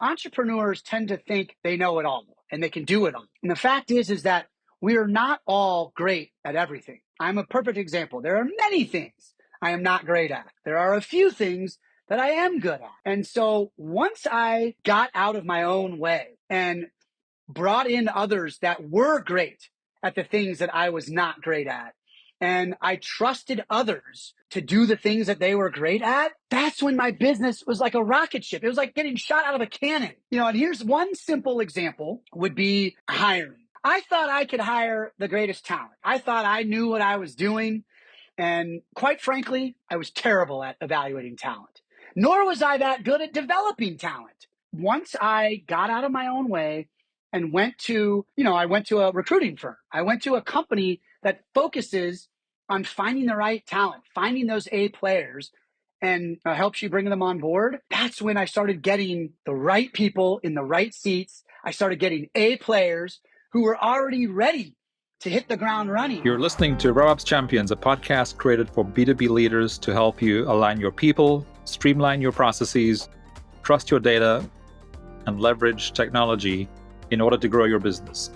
entrepreneurs tend to think they know it all and they can do it all. And the fact is that we are not all great at everything. I'm a perfect example. There are many things I am not great at. There are a few things that I am good at. And so once I got out of my own way and brought in others that were great at the things that I was not great at, and I trusted others to do the things that they were great at, that's when my business was like a rocket ship. It was like getting shot out of a cannon. And here's one simple example would be hiring. I thought I could hire the greatest talent. I thought I knew what I was doing. And quite frankly, I was terrible at evaluating talent, nor was I that good at developing talent. Once I got out of my own way and went to a recruiting firm. I went to a company that focuses on finding the right talent, finding those A players, and helps you bring them on board. That's when I started getting the right people in the right seats. I started getting A players who were already ready to hit the ground running. You're listening to RevOps Champions, a podcast created for B2B leaders to help you align your people, streamline your processes, trust your data, and leverage technology in order to grow your business.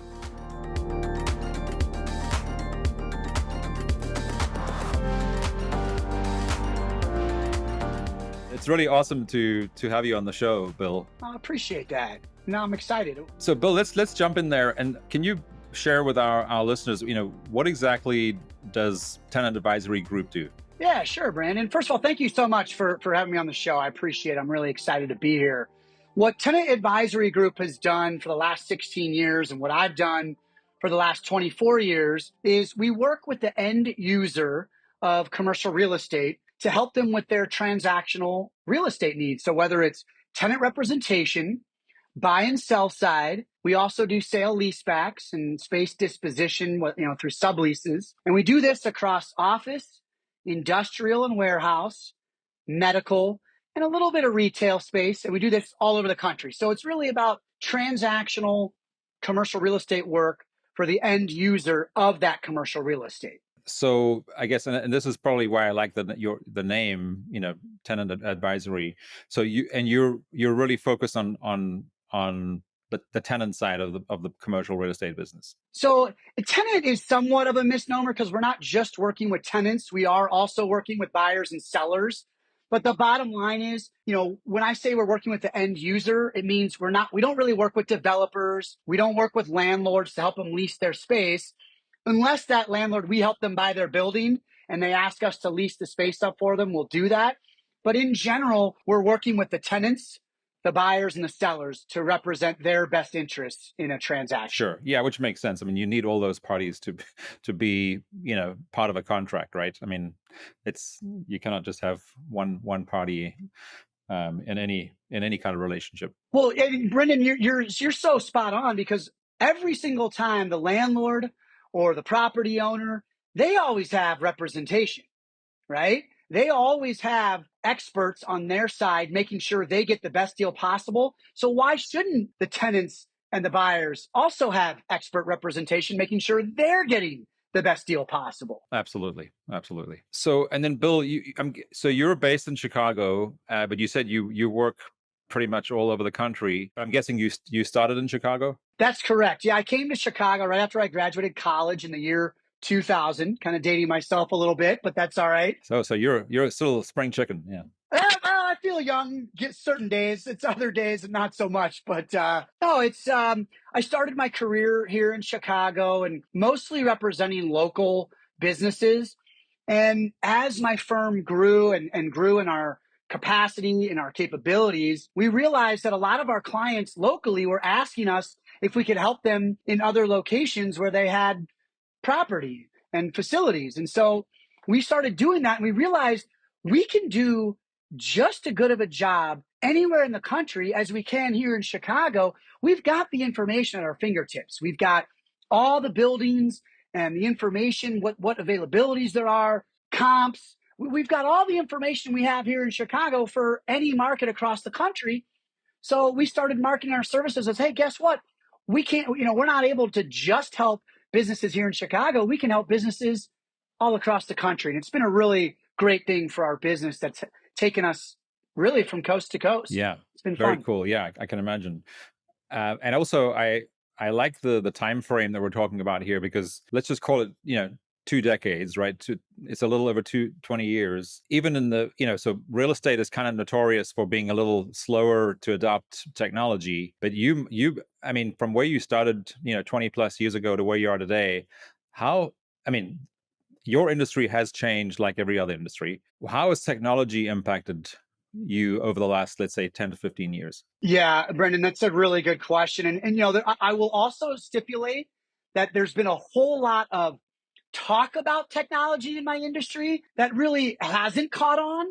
It's really awesome to have you on the show, Bill. I appreciate that. Now I'm excited. So, Bill, let's jump in there, and can you share with our listeners, what exactly does Tenant Advisory Group do? Yeah, sure, Brandon. First of all, thank you so much for having me on the show. I appreciate it. I'm really excited to be here. What Tenant Advisory Group has done for the last 16 years and what I've done for the last 24 years is we work with the end user of commercial real estate to help them with their transactional real estate needs. So whether it's tenant representation, buy and sell side, we also do sale leasebacks and space disposition, through subleases. And we do this across office, industrial and warehouse, medical, and a little bit of retail space. And we do this all over the country. So it's really about transactional commercial real estate work for the end user of that commercial real estate. So I guess, and this is probably why I like the name, Tenant Advisory. So you're really focused on the tenant side of the commercial real estate business. So a tenant is somewhat of a misnomer because we're not just working with tenants. We are also working with buyers and sellers. But the bottom line is, when I say we're working with the end user, it means we don't really work with developers. We don't work with landlords to help them lease their space. Unless that landlord, we help them buy their building and they ask us to lease the space up for them, we'll do that. But in general, we're working with the tenants, the buyers and the sellers to represent their best interests in a transaction. Sure. Yeah, which makes sense. I mean, you need all those parties to be, part of a contract, right? I mean, you cannot just have one party in any kind of relationship. Well, Brendon, you're so spot on because every single time the landlord or the property owner, they always have representation, right? They always have experts on their side making sure they get the best deal possible. So why shouldn't the tenants and the buyers also have expert representation making sure they're getting the best deal possible? Absolutely. So, and then Bill, so you're based in Chicago, but you said you work pretty much all over the country. I'm guessing you started in Chicago? That's correct. Yeah, I came to Chicago right after I graduated college in the year 2000, kind of dating myself a little bit, but that's all right. So you're still a spring chicken, yeah. I feel young. Get certain days, it's other days, not so much. But no, it's I started my career here in Chicago and mostly representing local businesses. And as my firm grew and grew in our capacity and our capabilities, we realized that a lot of our clients locally were asking us if we could help them in other locations where they had property and facilities. And so we started doing that and we realized we can do just as good of a job anywhere in the country as we can here in Chicago. We've got the information at our fingertips. We've got all the buildings and the information, what availabilities there are, comps. We've got all the information we have here in Chicago for any market across the country. So we started marketing our services as, hey, guess what? We can't, we're not able to just help businesses here in Chicago. We can help businesses all across the country. And it's been a really great thing for our business that's taken us really from coast to coast. Yeah, It's been very fun. cool. Yeah, I can imagine. And also, I like the time frame that we're talking about here, because let's just call it 2 decades, right? It's a little over 20 years. Even in the so real estate is kind of notorious for being a little slower to adopt technology. But I mean, from where you started 20 plus years ago to where you are today, how I mean, your industry has changed like every other industry. How has technology impacted you over the last, let's say, 10 to 15 years? Yeah, Brendon, that's a really good question. And I will also stipulate that there's been a whole lot of talk about technology in my industry that really hasn't caught on.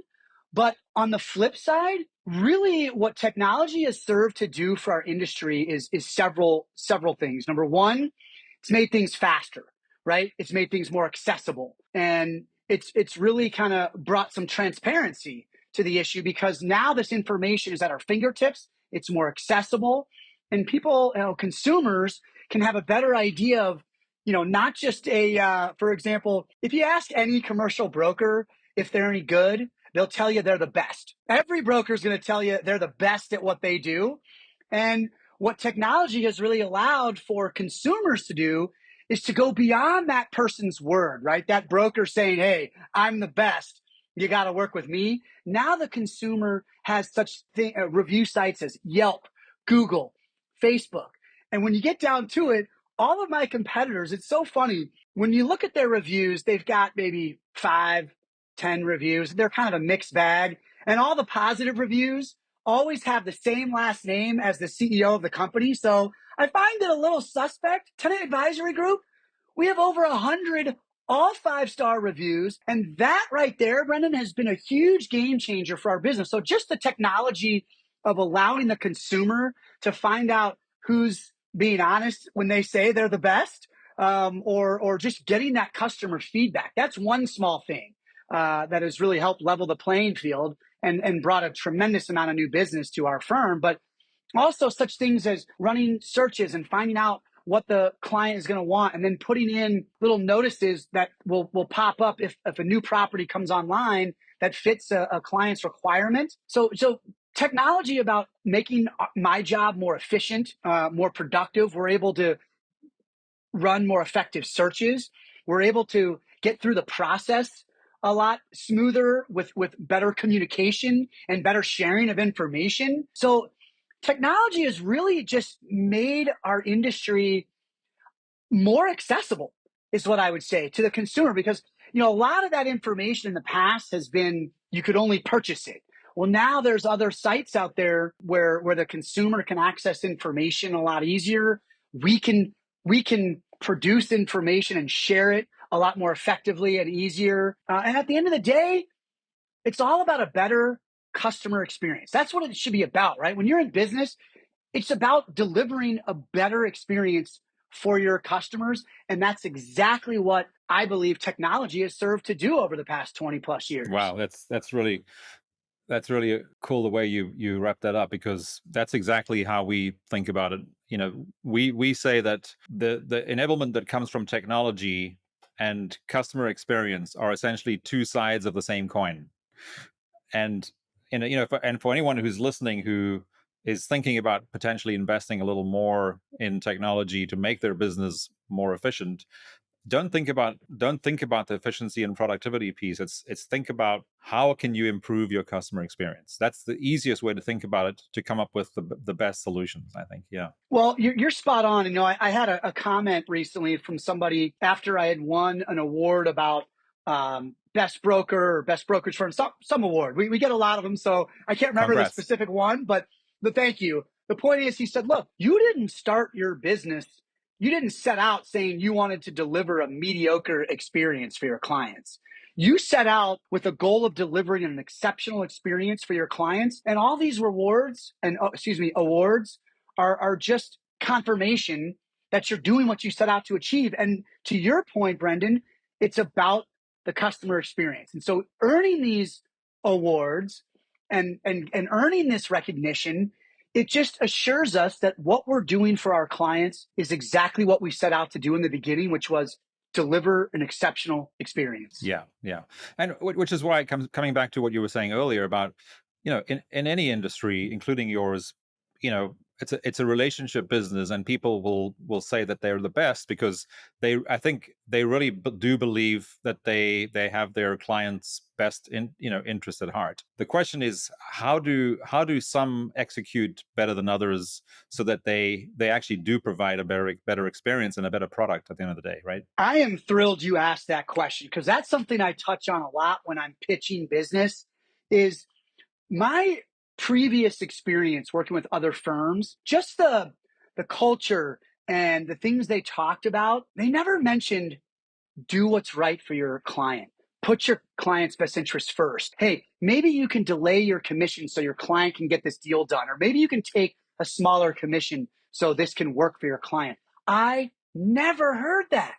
But on the flip side, really what technology has served to do for our industry is several things. Number one, it's made things faster, right? It's made things more accessible. And it's really kind of brought some transparency to the issue, because now this information is at our fingertips. It's more accessible, and people, consumers, can have a better idea of, not just for example, if you ask any commercial broker if they're any good, they'll tell you they're the best. Every broker is going to tell you they're the best at what they do. And what technology has really allowed for consumers to do is to go beyond that person's word, right? That broker saying, hey, I'm the best, you got to work with me. Now the consumer has such review sites as Yelp, Google, Facebook. And when you get down to it, all of my competitors, it's so funny. When you look at their reviews, they've got maybe 5, 10 reviews. They're kind of a mixed bag. And all the positive reviews always have the same last name as the CEO of the company. So I find it a little suspect. Tenant Advisory Group, we have over 100 all 5-star reviews. And that right there, Brendon, has been a huge game changer for our business. So just the technology of allowing the consumer to find out who's being honest when they say they're the best, or just getting that customer feedback. That's one small thing that has really helped level the playing field and brought a tremendous amount of new business to our firm. But also such things as running searches and finding out what the client is going to want, and then putting in little notices that will pop up if a new property comes online that fits a client's requirement. So technology about making my job more efficient, more productive. We're able to run more effective searches. We're able to get through the process a lot smoother with better communication and better sharing of information. So technology has really just made our industry more accessible, is what I would say, to the consumer, because a lot of that information in the past has been you could only purchase it. Well, now there's other sites out there where the consumer can access information a lot easier. We can produce information and share it a lot more effectively and easier. And at the end of the day, it's all about a better customer experience. That's what it should be about, right? When you're in business, it's about delivering a better experience for your customers. And that's exactly what I believe technology has served to do over the past 20 plus years. Wow, that's really cool the way you wrap that up, because that's exactly how we think about it. We say that the enablement that comes from technology and customer experience are essentially two sides of the same coin. And for anyone who's listening who is thinking about potentially investing a little more in technology to make their business more efficient, don't think about the efficiency and productivity piece. It's think about how can you improve your customer experience. That's the easiest way to think about it, to come up with the best solutions, I think. Yeah. Well, you're spot on. I had a comment recently from somebody after I had won an award about best broker or best brokerage firm, some award. We get a lot of them, so I can't remember the Congrats. specific one, but thank you. The point is, he said, look, you didn't start your business. You didn't set out saying you wanted to deliver a mediocre experience for your clients. You set out with a goal of delivering an exceptional experience for your clients, and all these rewards and awards are just confirmation that you're doing what you set out to achieve. And to your point, Brendon, it's about the customer experience. And so earning these awards and earning this recognition, it just assures us that what we're doing for our clients is exactly what we set out to do in the beginning, which was deliver an exceptional experience. Yeah, yeah. And which is why coming back to what you were saying earlier about in any industry, including yours, it's a relationship business, and people will say that they're the best because I think they really do believe that they have their clients' best interest at heart. The question is, how do some execute better than others so that they actually do provide a better experience and a better product at the end of the day, right? I am thrilled you asked that question, because that's something I touch on a lot when I'm pitching business. Is my previous experience working with other firms, just the culture and the things they talked about, they never mentioned do what's right for your client. Put your client's best interest first. Hey, maybe you can delay your commission so your client can get this deal done, or maybe you can take a smaller commission so this can work for your client. I never heard that,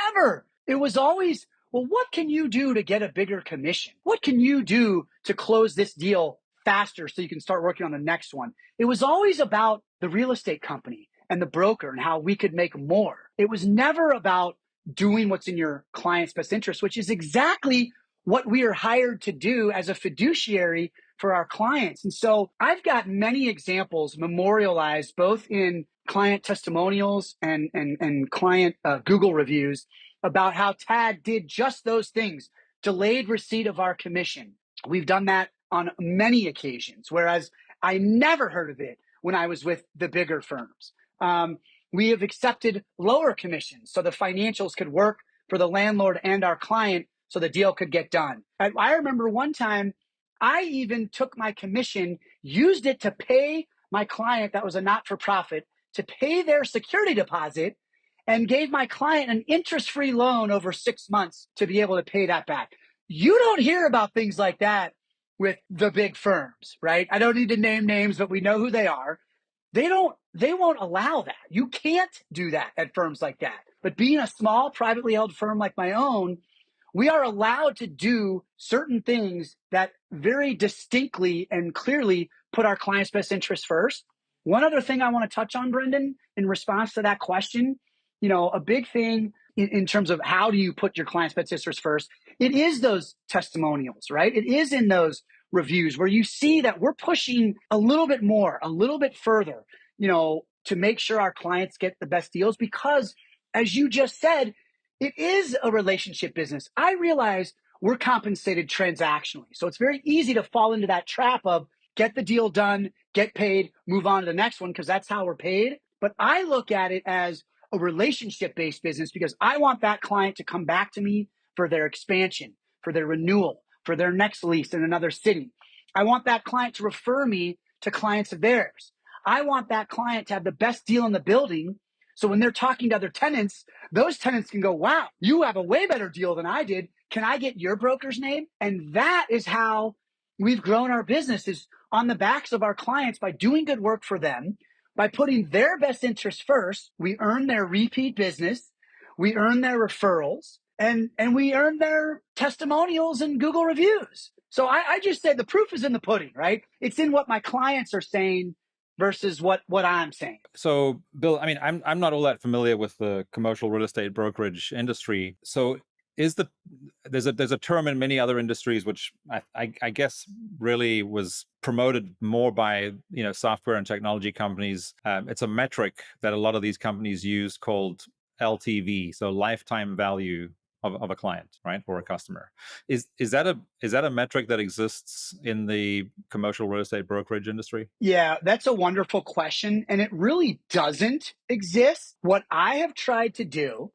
ever. It was always, well, what can you do to get a bigger commission? What can you do to close this deal faster so you can start working on the next one? It was always about the real estate company and the broker and how we could make more. It was never about doing what's in your client's best interest, which is exactly what we are hired to do as a fiduciary for our clients. And so I've got many examples memorialized both in client testimonials and client Google reviews about how TAG did just those things, delayed receipt of our commission. We've done that on many occasions, whereas I never heard of it when I was with the bigger firms. We have accepted lower commissions so the financials could work for the landlord and our client so the deal could get done. I remember one time I even took my commission, used it to pay my client that was a not-for-profit to pay their security deposit, and gave my client an interest-free loan over 6 months to be able to pay that back. You don't hear about things like that with the big firms, right? I don't need to name names, but we know who they are. They won't allow that. You can't do that at firms like that. But being a small privately held firm like my own, we are allowed to do certain things that very distinctly and clearly put our client's best interest first. One other thing I want to touch on, Brendon, in response to that question, a big thing in terms of how do you put your client's best interest first, it is those testimonials, right? It is in those reviews where you see that we're pushing a little bit more, a little bit further, to make sure our clients get the best deals, because as you just said, it is a relationship business. I realize we're compensated transactionally. So it's very easy to fall into that trap of get the deal done, get paid, move on to the next one, because that's how we're paid. But I look at it as a relationship-based business because I want that client to come back to me for their expansion, for their renewal, for their next lease in another city. I want that client to refer me to clients of theirs. I want that client to have the best deal in the building. So when they're talking to other tenants, those tenants can go, wow, you have a way better deal than I did. Can I get your broker's name? And that is how we've grown our business, is on the backs of our clients by doing good work for them, by putting their best interests first. We earn their repeat business, we earn their referrals, and we earn their testimonials and Google reviews. So I just said the proof is in the pudding, right? It's in what my clients are saying versus what I'm saying. So, Bill, I mean, I'm not all that familiar with the commercial real estate brokerage industry. So, there's a term in many other industries which I guess really was promoted more by software and technology companies. It's a metric that a lot of these companies use called LTV, so lifetime value of a client, right, or a customer. Is that a metric that exists in the commercial real estate brokerage industry? Yeah, that's a wonderful question, and it really doesn't exist. What I have tried to do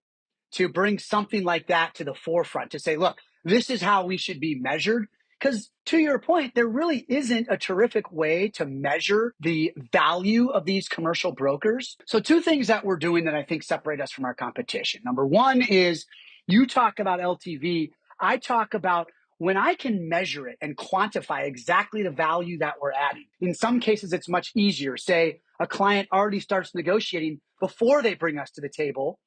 to bring something like that to the forefront, to say, look, this is how we should be measured. Because to your point, there really isn't a terrific way to measure the value of these commercial brokers. So two things that we're doing that I think separate us from our competition. Number one is you talk about LTV. I talk about when I can measure it and quantify exactly the value that we're adding. In some cases, it's much easier. Say a client already starts negotiating before they bring us to the table.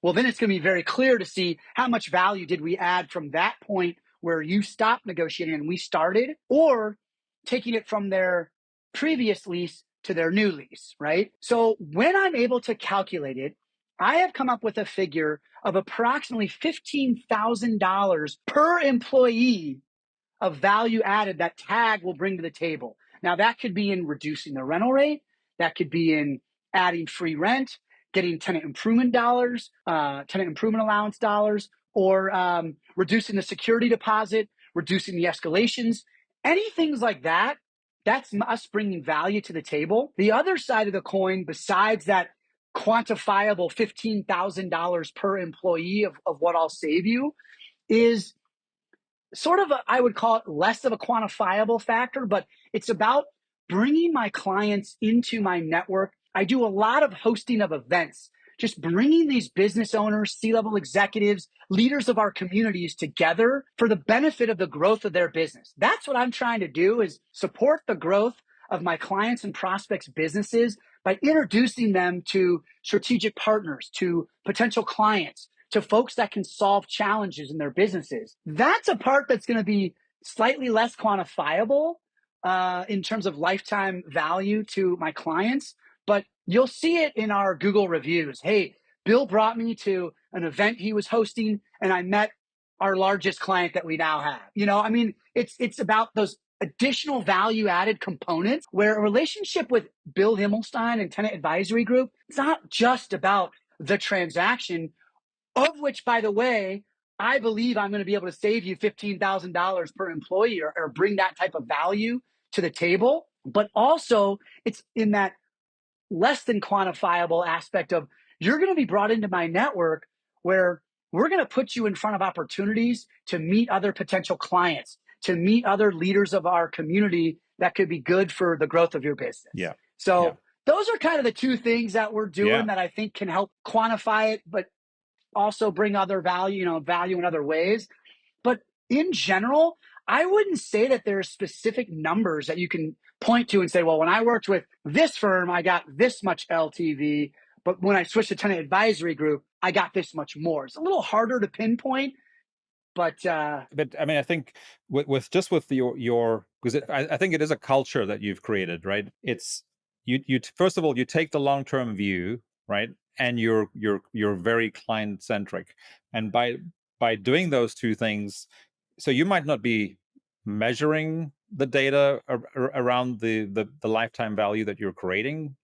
Well, then it's going to be very clear to see how much value did we add from that point where you stopped negotiating and we started, or taking it from their previous lease to their new lease, right? So when I'm able to calculate it, I have come up with a figure of approximately $15,000 per employee of value added that tag will bring to the table. Now, that could be in reducing the rental rate, that could be in adding free rent, getting tenant improvement dollars, tenant improvement allowance dollars, or reducing the security deposit, reducing the escalations, any things like that. That's us bringing value to the table. The other side of the coin, besides that quantifiable $15,000 per employee of what I'll save you, is sort of I would call it less of a quantifiable factor, but it's about bringing my clients into my network. I do a lot of hosting of events, just bringing these business owners, C-level executives, leaders of our communities together for the benefit of the growth of their business. That's what I'm trying to do, is support the growth of my clients and prospects' businesses by introducing them to strategic partners, to potential clients, to folks that can solve challenges in their businesses. That's a part that's going to be slightly less quantifiable in terms of lifetime value to my clients, but you'll see it in our Google reviews. Hey, Bill brought me to an event he was hosting, and I met our largest client that we now have. I mean, it's about those additional value added components where a relationship with Bill Himmelstein and Tenant Advisory Group, it's not just about the transaction, of which, by the way, I believe I'm going to be able to save you $15,000 per employee or bring that type of value to the table. But also, it's in that less than quantifiable aspect of you're going to be brought into my network where we're going to put you in front of opportunities to meet other potential clients, to meet other leaders of our community that could be good for the growth of your business. Yeah. So those are kind of the two things that we're doing that I think can help quantify it, but also bring other value, value in other ways. But in general, I wouldn't say that there are specific numbers that you can point to and say, well, when I worked with this firm, I got this much LTV, but when I switched to Tenant Advisory Group, I got this much more. It's a little harder to pinpoint, but I mean, I think with your because I think it is a culture that you've created, right? It's you first of all, you take the long-term view, right? And you're very client-centric, and by doing those two things, so you might not be measuring the data around the lifetime value that you're creating,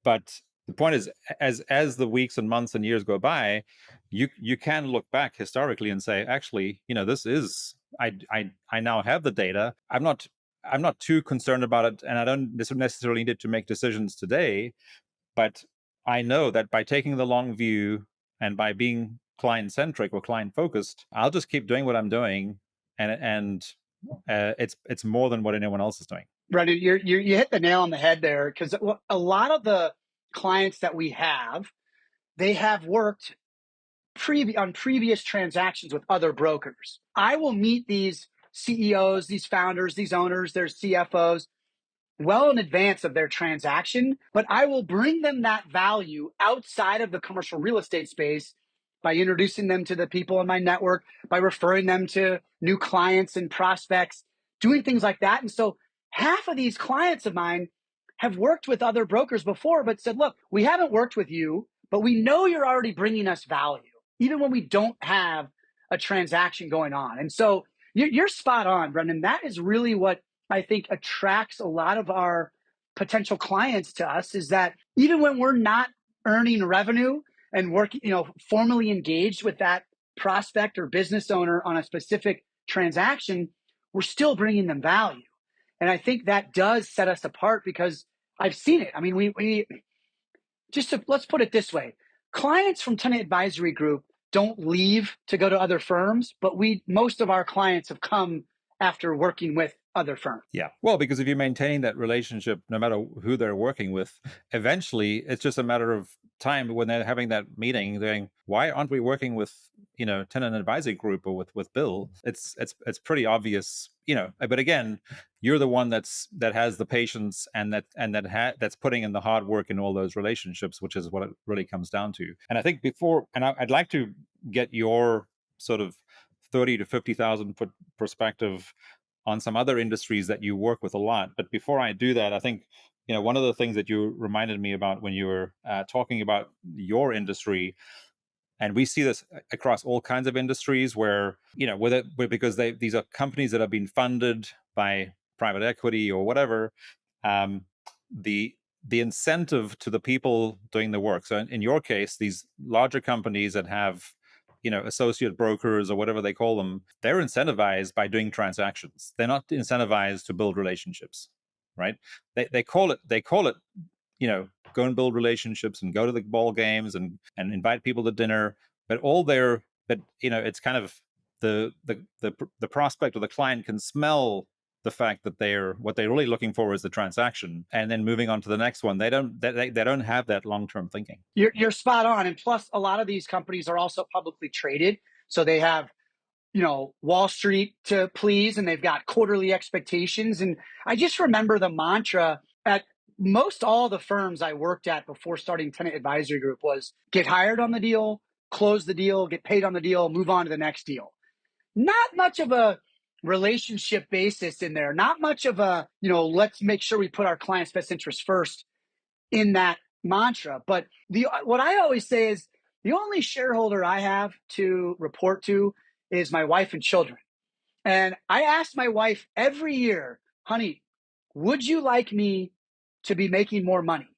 but the point is, as the weeks and months and years go by, you can look back historically and say, actually, this is I now have the data. I'm not too concerned about it, and I don't necessarily need to make decisions today. But I know that by taking the long view and by being client centric or client focused, I'll just keep doing what I'm doing, and it's more than what anyone else is doing. Brendon, you hit the nail on the head there, because a lot of the clients that we have, they have worked on previous transactions with other brokers. I will meet these CEOs, these founders, these owners, their CFOs well in advance of their transaction, but I will bring them that value outside of the commercial real estate space by introducing them to the people in my network, by referring them to new clients and prospects, doing things like that. And so half of these clients of mine have worked with other brokers before, but said, look, we haven't worked with you, but we know you're already bringing us value, even when we don't have a transaction going on. And so you're spot on, Brendon. That is really what I think attracts a lot of our potential clients to us, is that even when we're not earning revenue and working, formally engaged with that prospect or business owner on a specific transaction, we're still bringing them value. And I think that does set us apart, because I've seen it. I mean, let's put it this way. Clients from Tenant Advisory Group don't leave to go to other firms, but most of our clients have come after working with other firms. Yeah. Well, because if you're maintaining that relationship, no matter who they're working with, eventually it's just a matter of time when they're having that meeting going, why aren't we working with, Tenant Advisory Group or with Bill? It's pretty obvious, but again, you're the one that has the patience and that's putting in the hard work in all those relationships, which is what it really comes down to. And I think I'd like to get your sort of 30 to 50,000 foot perspective on some other industries that you work with a lot. But before I do that, I think, one of the things that you reminded me about when you were talking about your industry And we see this across all kinds of industries where, because these are companies that have been funded by private equity or whatever, the incentive to the people doing the work. So in your case, these larger companies that have, associate brokers or whatever they call them, they're incentivized by doing transactions. They're not incentivized to build relationships, right? They call it go and build relationships and go to the ball games and invite people to dinner. But it's kind of the prospect or the client can smell the fact that what they're really looking for is the transaction, and then moving on to the next one. They don't have that long-term thinking. You're spot on. And plus, a lot of these companies are also publicly traded. So they have, Wall Street to please, and they've got quarterly expectations. And I just remember the mantra at most all the firms I worked at before starting Tenant Advisory Group was get hired on the deal, close the deal, get paid on the deal, move on to the next deal. Not much of a relationship basis in there. Not much of a, let's make sure we put our client's best interest first in that mantra. But what I always say is the only shareholder I have to report to is my wife and children. And I ask my wife every year, honey, would you like me to be making more money?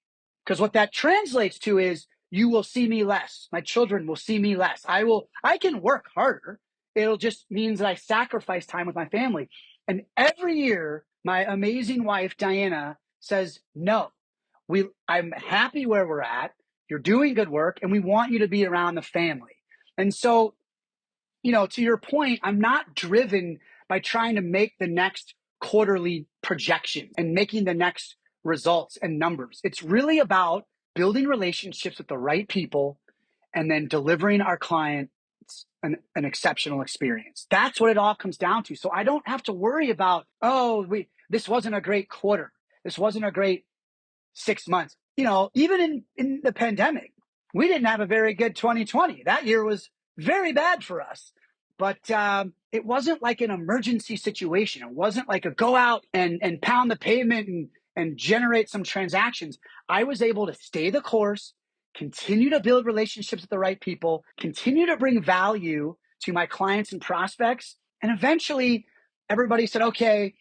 Because what that translates to is you will see me less. My children will see me less. I can work harder. It'll just means that I sacrifice time with my family. And every year, my amazing wife, Diana, says, no, I'm happy where we're at. You're doing good work, and we want you to be around the family. And so, to your point, I'm not driven by trying to make the next quarterly projection and making the next results and numbers. It's really about building relationships with the right people and then delivering our clients an exceptional experience. That's what it all comes down to. So I don't have to worry about, this wasn't a great quarter. This wasn't a great 6 months. Even in the pandemic, we didn't have a very good 2020. That year was very bad for us. But it wasn't like an emergency situation. It wasn't like a go out and pound the pavement and generate some transactions. I was able to stay the course, continue to build relationships with the right people, continue to bring value to my clients and prospects. And eventually everybody said, okay,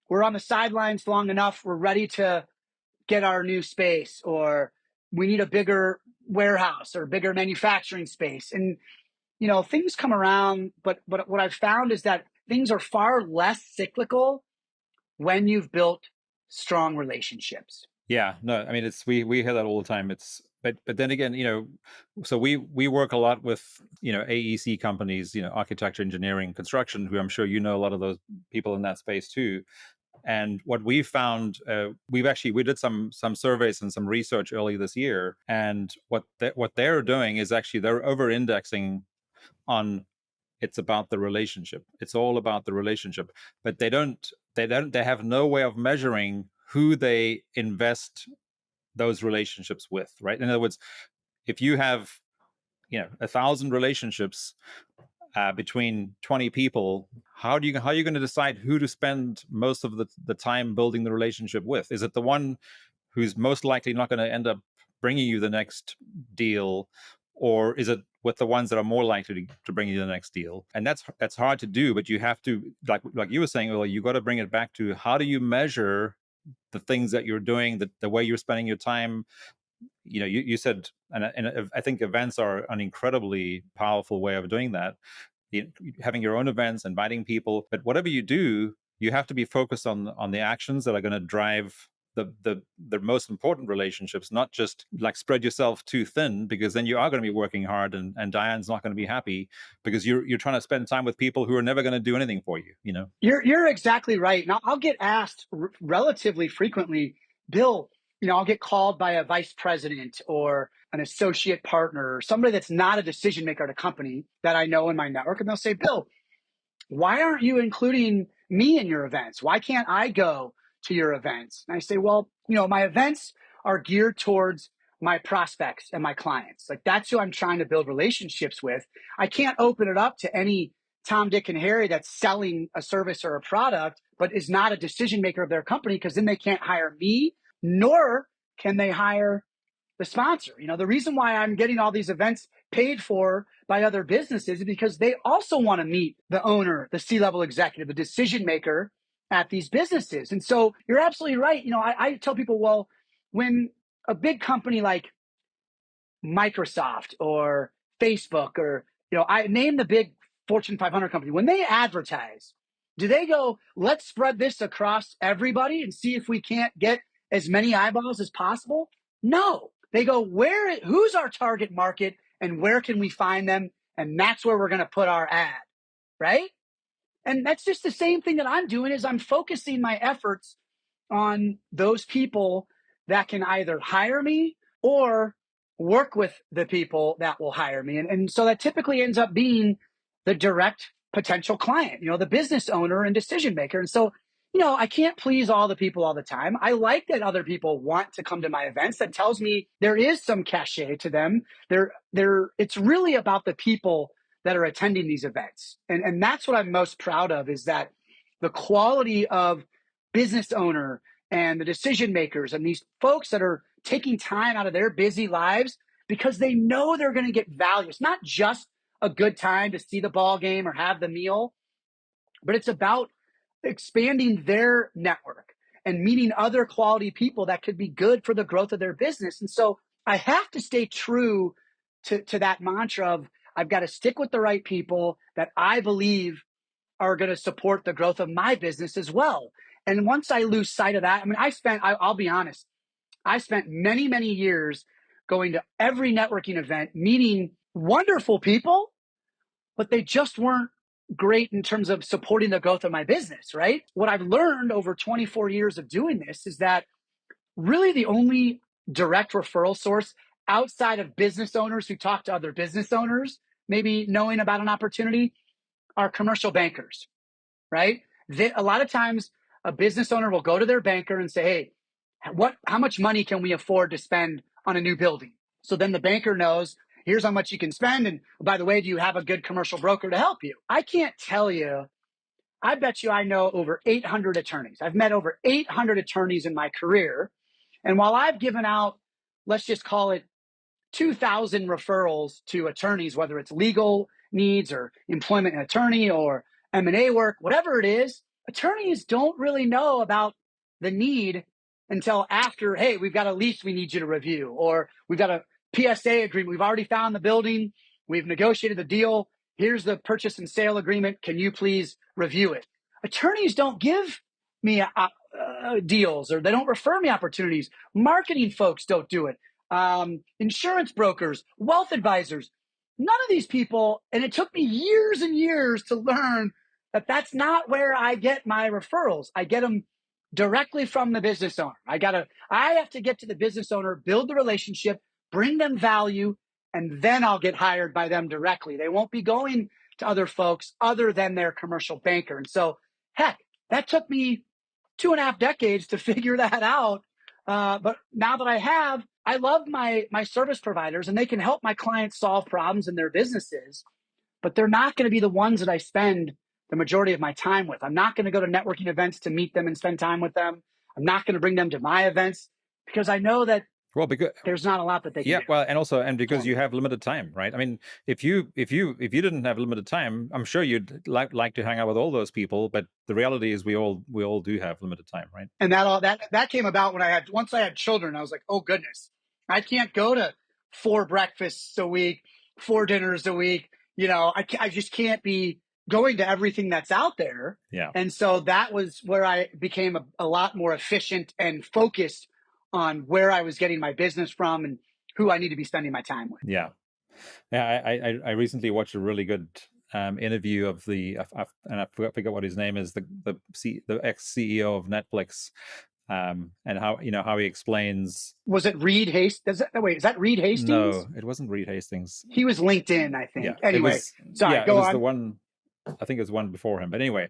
we're on the sidelines long enough. We're ready to get our new space, or we need a bigger warehouse or bigger manufacturing space. And, things come around, but what I've found is that things are far less cyclical when you've built strong relationships. Yeah, no, I mean, we hear that all the time. But then again, so we work a lot with, AEC companies, architecture, engineering, construction, who I'm sure a lot of those people in that space too. And what we found, we did some surveys and some research early this year, and what they're doing is actually they're over-indexing on it's about the relationship. It's all about the relationship, but they have no way of measuring who they invest those relationships with, right? In other words, if you have 1,000 relationships between 20 people, how are you going to decide who to spend most of the time building the relationship with? Is it the one who's most likely not going to end up bringing you the next deal, or is it with the ones that are more likely to bring you the next deal? And that's hard to do, but you have to, like you were saying earlier, you got to bring it back to how do you measure the things that you're doing, the way you're spending your time. You said, and I think events are an incredibly powerful way of doing that. Having your own events, inviting people, but whatever you do, you have to be focused on the actions that are going to drive the most important relationships, not just like spread yourself too thin, because then you are going to be working hard, and Diane's not going to be happy because you're trying to spend time with people who are never going to do anything for you. You're exactly right. Now I'll get asked relatively frequently, Bill, I'll get called by a vice president or an associate partner or somebody that's not a decision maker at a company that I know in my network. And they'll say, Bill, why aren't you including me in your events? Why can't I go to your events? And I say, well, my events are geared towards my prospects and my clients. Like that's who I'm trying to build relationships with. I can't open it up to any Tom, Dick, and Harry that's selling a service or a product, but is not a decision maker of their company, because then they can't hire me, nor can they hire the sponsor. The reason why I'm getting all these events paid for by other businesses is because they also want to meet the owner, the C-level executive, the decision maker at these businesses. And so you're absolutely right. I tell people, well, when a big company like Microsoft or Facebook, or I name the big Fortune 500 company, when they advertise, do they go, let's spread this across everybody and see if we can't get as many eyeballs as possible? No. They go, who's our target market and where can we find them? And that's where we're going to put our ad, right? And that's just the same thing that I'm doing, is I'm focusing my efforts on those people that can either hire me or work with the people that will hire me. And so that typically ends up being the direct potential client, the business owner and decision maker. And so, I can't please all the people all the time. I like that other people want to come to my events. That tells me there is some cachet to them. It's really about the people that are attending these events. And that's what I'm most proud of, is that the quality of business owner and the decision makers and these folks that are taking time out of their busy lives because they know they're going to get value. It's not just a good time to see the ball game or have the meal, but it's about expanding their network and meeting other quality people that could be good for the growth of their business. And so I have to stay true to that mantra of, I've got to stick with the right people that I believe are going to support the growth of my business as well. And once I lose sight of that, I'll be honest, I spent many, many years going to every networking event, meeting wonderful people, but they just weren't great in terms of supporting the growth of my business, right? What I've learned over 24 years of doing this is that really the only direct referral source outside of business owners who talk to other business owners, maybe knowing about an opportunity, are commercial bankers, right? A lot of times a business owner will go to their banker and say, hey, how much money can we afford to spend on a new building? So then the banker knows, here's how much you can spend. And by the way, do you have a good commercial broker to help you? I can't tell you. I bet you I know over 800 attorneys. I've met over 800 attorneys in my career. And while I've given out, let's just call it 2,000 referrals to attorneys, whether it's legal needs or employment and attorney or M&A work, whatever it is, attorneys don't really know about the need until after, hey, we've got a lease we need you to review, or we've got a PSA agreement. We've already found the building. We've negotiated the deal. Here's the purchase and sale agreement. Can you please review it? Attorneys don't give me deals, or they don't refer me opportunities. Marketing folks don't do it. Insurance brokers, wealth advisors, none of these people. And it took me years and years to learn that that's not where I get my referrals. I get them directly from the business owner. I have to get to the business owner, build the relationship, bring them value, and then I'll get hired by them directly. They won't be going to other folks other than their commercial banker. And so, heck, that took me 2.5 decades to figure that out. But now that I love my service providers, and they can help my clients solve problems in their businesses, but they're not going to be the ones that I spend the majority of my time with. I'm not going to go to networking events to meet them and spend time with them. I'm not going to bring them to my events because I know that because there's not a lot that they can do. Well, and because you have limited time, right? I mean, if you didn't have limited time, I'm sure you'd like to hang out with all those people. But the reality is, we all do have limited time, right? And that came about once I had children. I was like, oh goodness, I can't go to 4 breakfasts a week, 4 dinners a week. I just can't be going to everything that's out there. Yeah. And so that was where I became a lot more efficient and focused on where I was getting my business from and who I need to be spending my time with. Yeah. I recently watched a really good interview of and I forgot what his name is, the ex CEO of Netflix, and how he explains. Was it Reed Hastings? Is that Reed Hastings? No, it wasn't Reed Hastings. He was LinkedIn, I think. Yeah, anyway, sorry, go on. The one, I think it was one before him. But anyway,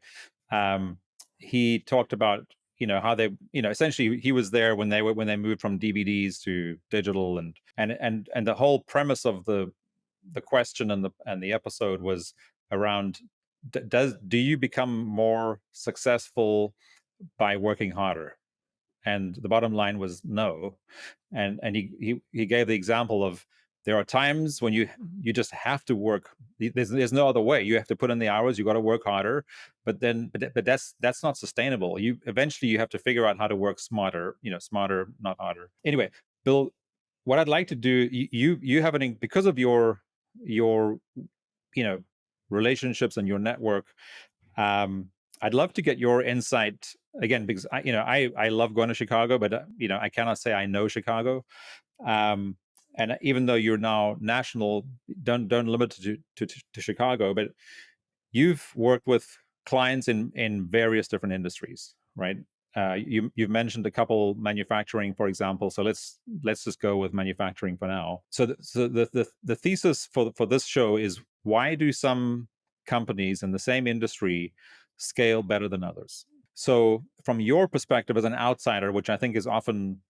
he talked about how they essentially he was there when they moved from DVDs to digital, and the whole premise of the question and the episode was around, do you become more successful by working harder? and the bottom line was no. And he gave the example of, there are times when you just have to work. There's no other way. You have to put in the hours. You got to work harder. But that's not sustainable. You eventually you have to figure out how to work smarter. Smarter, not harder. Anyway, Bill, what I'd like to do, you have because of your relationships and your network. I'd love to get your insight again, because I love going to Chicago, but I cannot say I know Chicago. And even though you're now national, don't limit it to Chicago, but you've worked with clients in various different industries, right? You've mentioned a couple, manufacturing, for example. So let's just go with manufacturing for now. So the thesis for this show is, why do some companies in the same industry scale better than others? So from your perspective as an outsider, which I think is often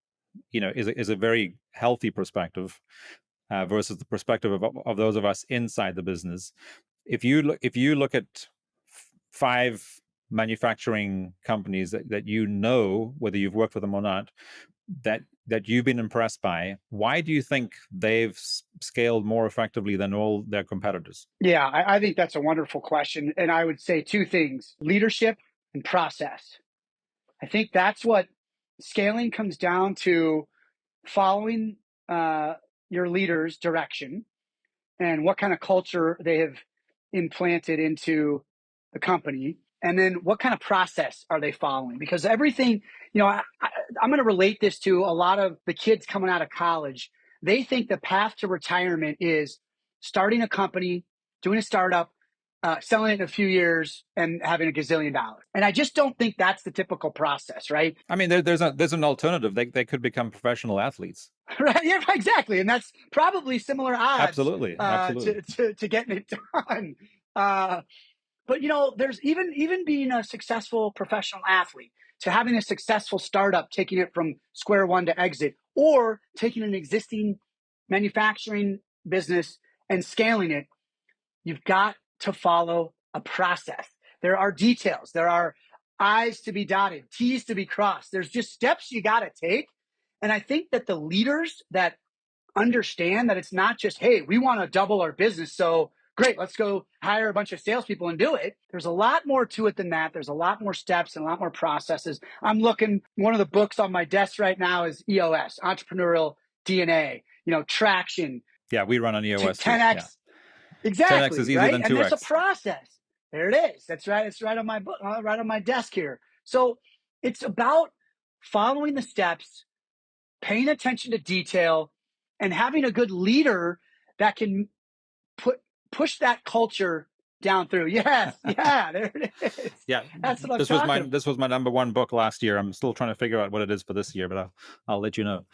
is a very healthy perspective, versus the perspective of those of us inside the business. If you look at 5 manufacturing companies that whether you've worked with them or not, that you've been impressed by, why do you think they've scaled more effectively than all their competitors? Yeah, I think that's a wonderful question. And I would say 2 things: leadership and process. I think that's what scaling comes down to: following your leader's direction and what kind of culture they have implanted into the company. And then what kind of process are they following? Because everything, I'm going to relate this to a lot of the kids coming out of college. They think the path to retirement is starting a company, doing a startup, selling it in a few years, and having $1 gazillion. And I just don't think that's the typical process, right? I mean, there's an alternative. They could become professional athletes. Right? Yeah, exactly. And that's probably similar odds Absolutely. to getting it done. But there's even being a successful professional athlete to having a successful startup, taking it from square one to exit, or taking an existing manufacturing business and scaling it. You've got to follow a process. There are details. There are I's to be dotted, T's to be crossed. There's just steps you got to take. And I think that the leaders that understand that it's not just, hey, we want to double our business, so great, let's go hire a bunch of salespeople and do it. There's a lot more to it than that. There's a lot more steps and a lot more processes. I'm looking, one of the books on my desk right now is EOS, Entrepreneurial DNA, traction. Yeah, we run on EOS too. 10x. Yeah. Exactly. 10x is easier Right. than And there's a 2x. process. There it is. That's right. It's right on my book, right on my desk here. So it's about following the steps, paying attention to detail, and having a good leader that can push that culture down through. Yes. Yeah, there it is. Yeah, That's what I'm talking about. This was my number 1 book last year. I'm still trying to figure out what it is for this year, but I'll let you know.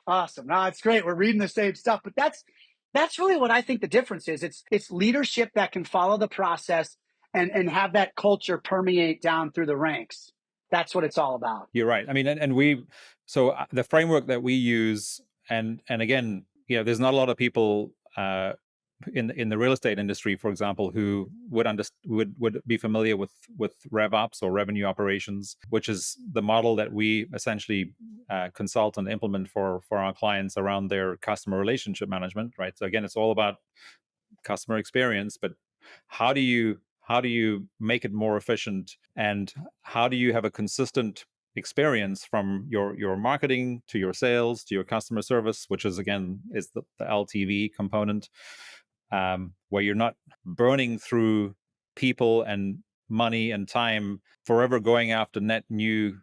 Awesome. No, it's great. We're reading the same stuff, but that's really what I think the difference is. It's leadership that can follow the process and have that culture permeate down through the ranks. That's what it's all about. You're right. I mean, so the framework that we use, and again, there's not a lot of people in the real estate industry, for example, who would be familiar with RevOps, or revenue operations, which is the model that we essentially consult and implement for our clients around their customer relationship management, right? So again, it's all about customer experience, but how do you make it more efficient, and how do you have a consistent experience from your marketing to your sales to your customer service, which is again is the LTV component, where you're not burning through people and money and time forever going after net new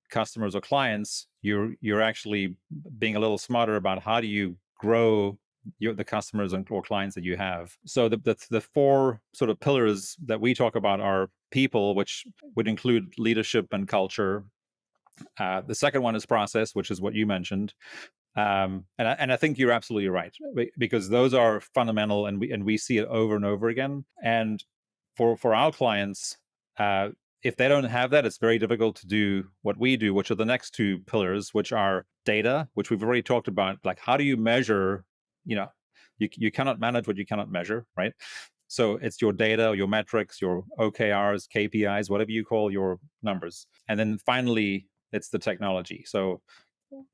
customers or clients. You're actually being a little smarter about how do you grow the customers or clients that you have. So the 4 sort of pillars that we talk about are people, which would include leadership and culture. The second one is process, which is what you mentioned. And I think you're absolutely right, because those are fundamental, and we see it over and over again. And for our clients, if they don't have that, it's very difficult to do what we do, which are the next 2 pillars, which are data, which we've already talked about. Like, how do you measure? You cannot manage what you cannot measure, right? So it's your data, your metrics, your OKRs, KPIs, whatever you call your numbers. And then finally, it's the technology. So,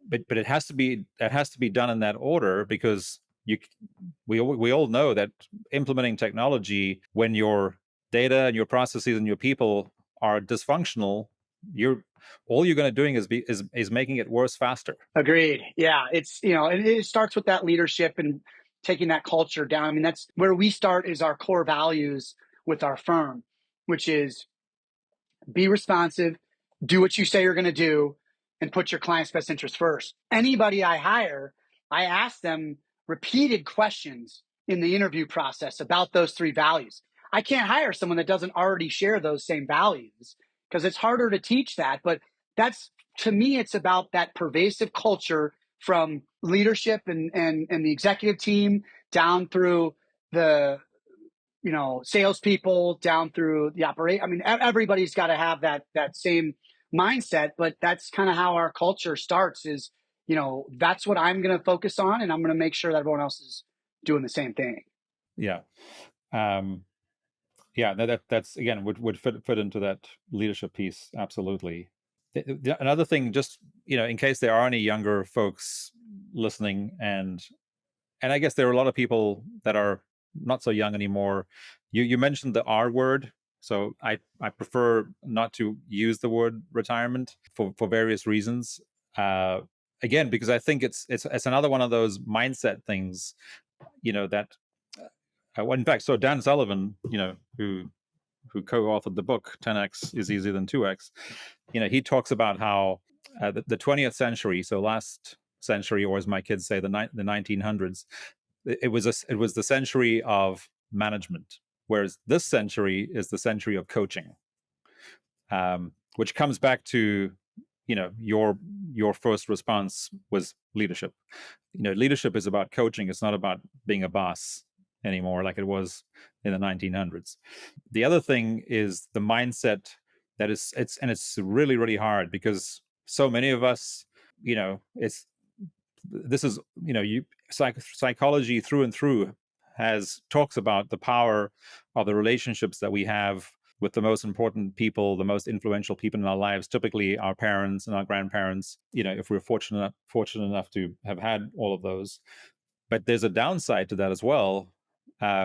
but it has to be done in that order, because we all know that implementing technology, when your data and your processes and your people are dysfunctional, all you're going to doing is making it worse faster. Agreed. Yeah, it's, it starts with that leadership and taking that culture down. I mean, that's where we start, is our core values with our firm, which is be responsive, do what you say you're going to do, and put your client's best interest first. Anybody I hire, I ask them repeated questions in the interview process about those three values. I can't hire someone that doesn't already share those same values, because it's harder to teach that. But that's, to me, it's about that pervasive culture from leadership and the executive team down through the salespeople, down through the operate. I mean, everybody's got to have that same mindset, but that's kind of how our culture starts, is, that's what I'm going to focus on, and I'm going to make sure that everyone else is doing the same thing. Yeah. Yeah, that's again would fit into that leadership piece. Absolutely. Another thing, just, in case there are any younger folks listening, and I guess there are a lot of people that are not so young anymore. You mentioned the R word, so I prefer not to use the word retirement for various reasons. Again, because I think it's another one of those mindset things, that. In fact, so Dan Sullivan, who co-authored the book 10x is easier than 2x, he talks about how the 20th century, so last century, or as my kids say, the 1900s, it was the century of management, whereas this century is the century of coaching, which comes back to, your first response was leadership. Leadership is about coaching. It's not about being a boss anymore like it was in the 1900s. The other thing is the mindset that it's really, really hard, because so many of us, psychology through and through talks about the power of the relationships that we have with the most important people, the most influential people in our lives, typically our parents and our grandparents, if we're fortunate enough to have had all of those. But there's a downside to that as well,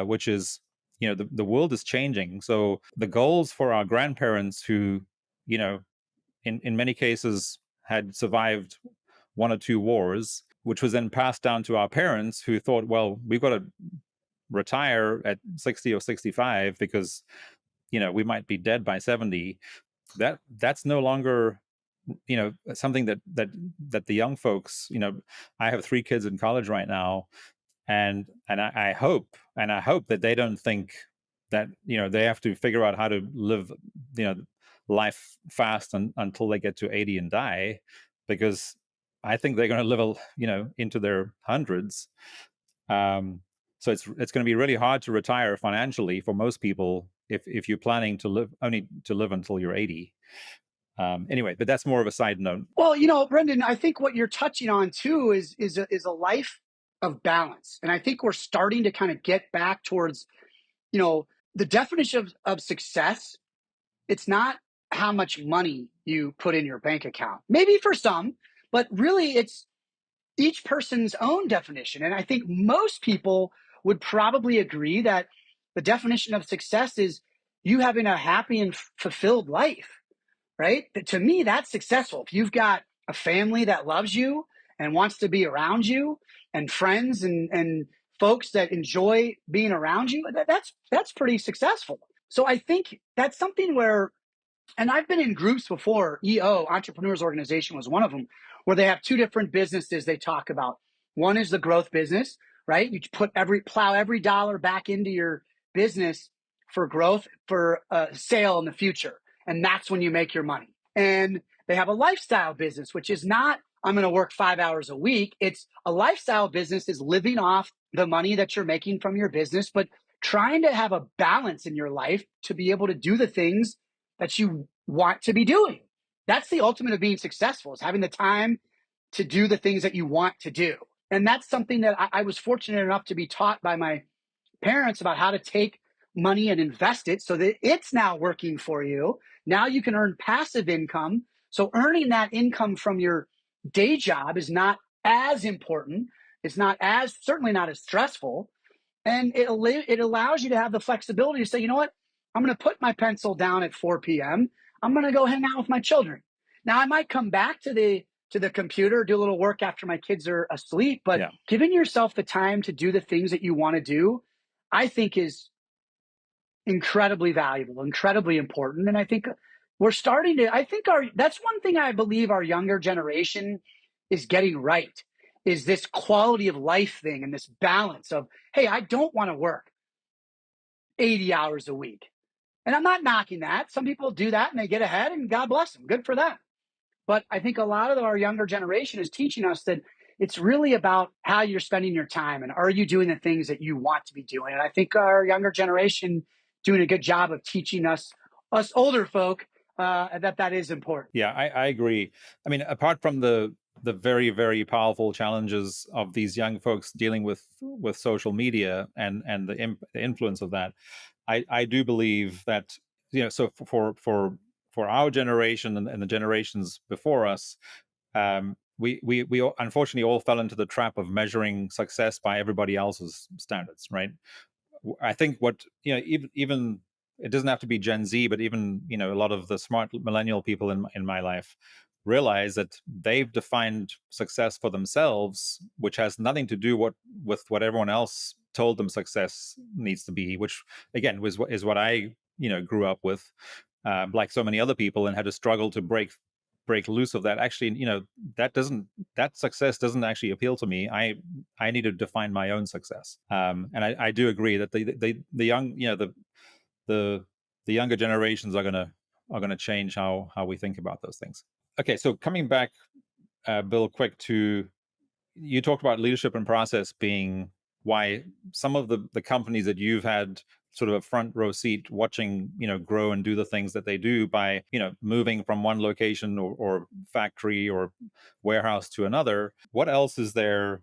which is, the world is changing. So the goals for our grandparents, who, in many cases had survived one or two wars, which was then passed down to our parents, who thought, well, we've got to retire at 60 or 65 because, we might be dead by 70. That's no longer, something that the young folks, I have 3 kids in college right now, and I hope that they don't think that, they have to figure out how to live, life fast until they get to 80 and die, because I think they're going to live, into their hundreds. So it's going to be really hard to retire financially for most people if you're planning to live until you're 80. Anyway, but that's more of a side note. Well, Brendon, I think what you're touching on too is a life of balance, and I think we're starting to kind of get back towards, the definition of success. It's not how much money you put in your bank account. Maybe for some, but really it's each person's own definition. And I think most people would probably agree that the definition of success is you having a happy and fulfilled life, right? To me, that's successful. If you've got a family that loves you and wants to be around you, and friends and folks that enjoy being around you, that's pretty successful. So I think that's something where, and I've been in groups before, Entrepreneurs Organization was one of them, where they have 2 different businesses they talk about. One is the growth business, right? You plow every dollar back into your business for growth, for a sale in the future. And that's when you make your money. And they have a lifestyle business, which is not, I'm going to work 5 hours a week. It's a lifestyle business, is living off the money that you're making from your business, but trying to have a balance in your life to be able to do the things that you want to be doing. That's the ultimate of being successful, is having the time to do the things that you want to do. And that's something that I was fortunate enough to be taught by my parents about, how to take money and invest it so that it's now working for you. Now you can earn passive income So earning that income from your day job is not as important. It's not as, certainly not as stressful. And it allows you to have the flexibility to say, you know what, I'm going to put my pencil down at 4 p.m. I'm going to go hang out with my children. Now I might come back to the computer, do a little work after my kids are asleep, but giving yourself the time to do the things that you want to do, I think is incredibly valuable, incredibly important. And I think we're starting to, that's one thing I believe our younger generation is getting right, is this quality of life thing and this balance of, hey, I don't want to work 80 hours a week. And I'm not knocking that. Some people do that and they get ahead, and God bless them. Good for them. But I think a lot of our younger generation is teaching us that it's really about how you're spending your time and are you doing the things that you want to be doing. And I think our younger generation doing a good job of teaching us older folk, that is important. Yeah, I agree. I mean, apart from the very, very powerful challenges of these young folks dealing with social media and the influence of that, I do believe that, so for our generation and the generations before us, we unfortunately all fell into the trap of measuring success by everybody else's standards, right? I think what, even it doesn't have to be Gen Z, but even, a lot of the smart millennial people in my life realize that they've defined success for themselves, which has nothing to do with what everyone else told them success needs to be, which again is what I grew up with, like so many other people, and had to struggle to break loose of that. Actually, that success doesn't actually appeal to me. I need to define my own success. And I do agree that the young, the younger generations are gonna change how we think about those things. Okay, so coming back, Bill, quick to, you talked about leadership and process being why some of the companies that you've had sort of a front row seat watching, grow and do the things that they do by, moving from one location or factory or warehouse to another. What else is there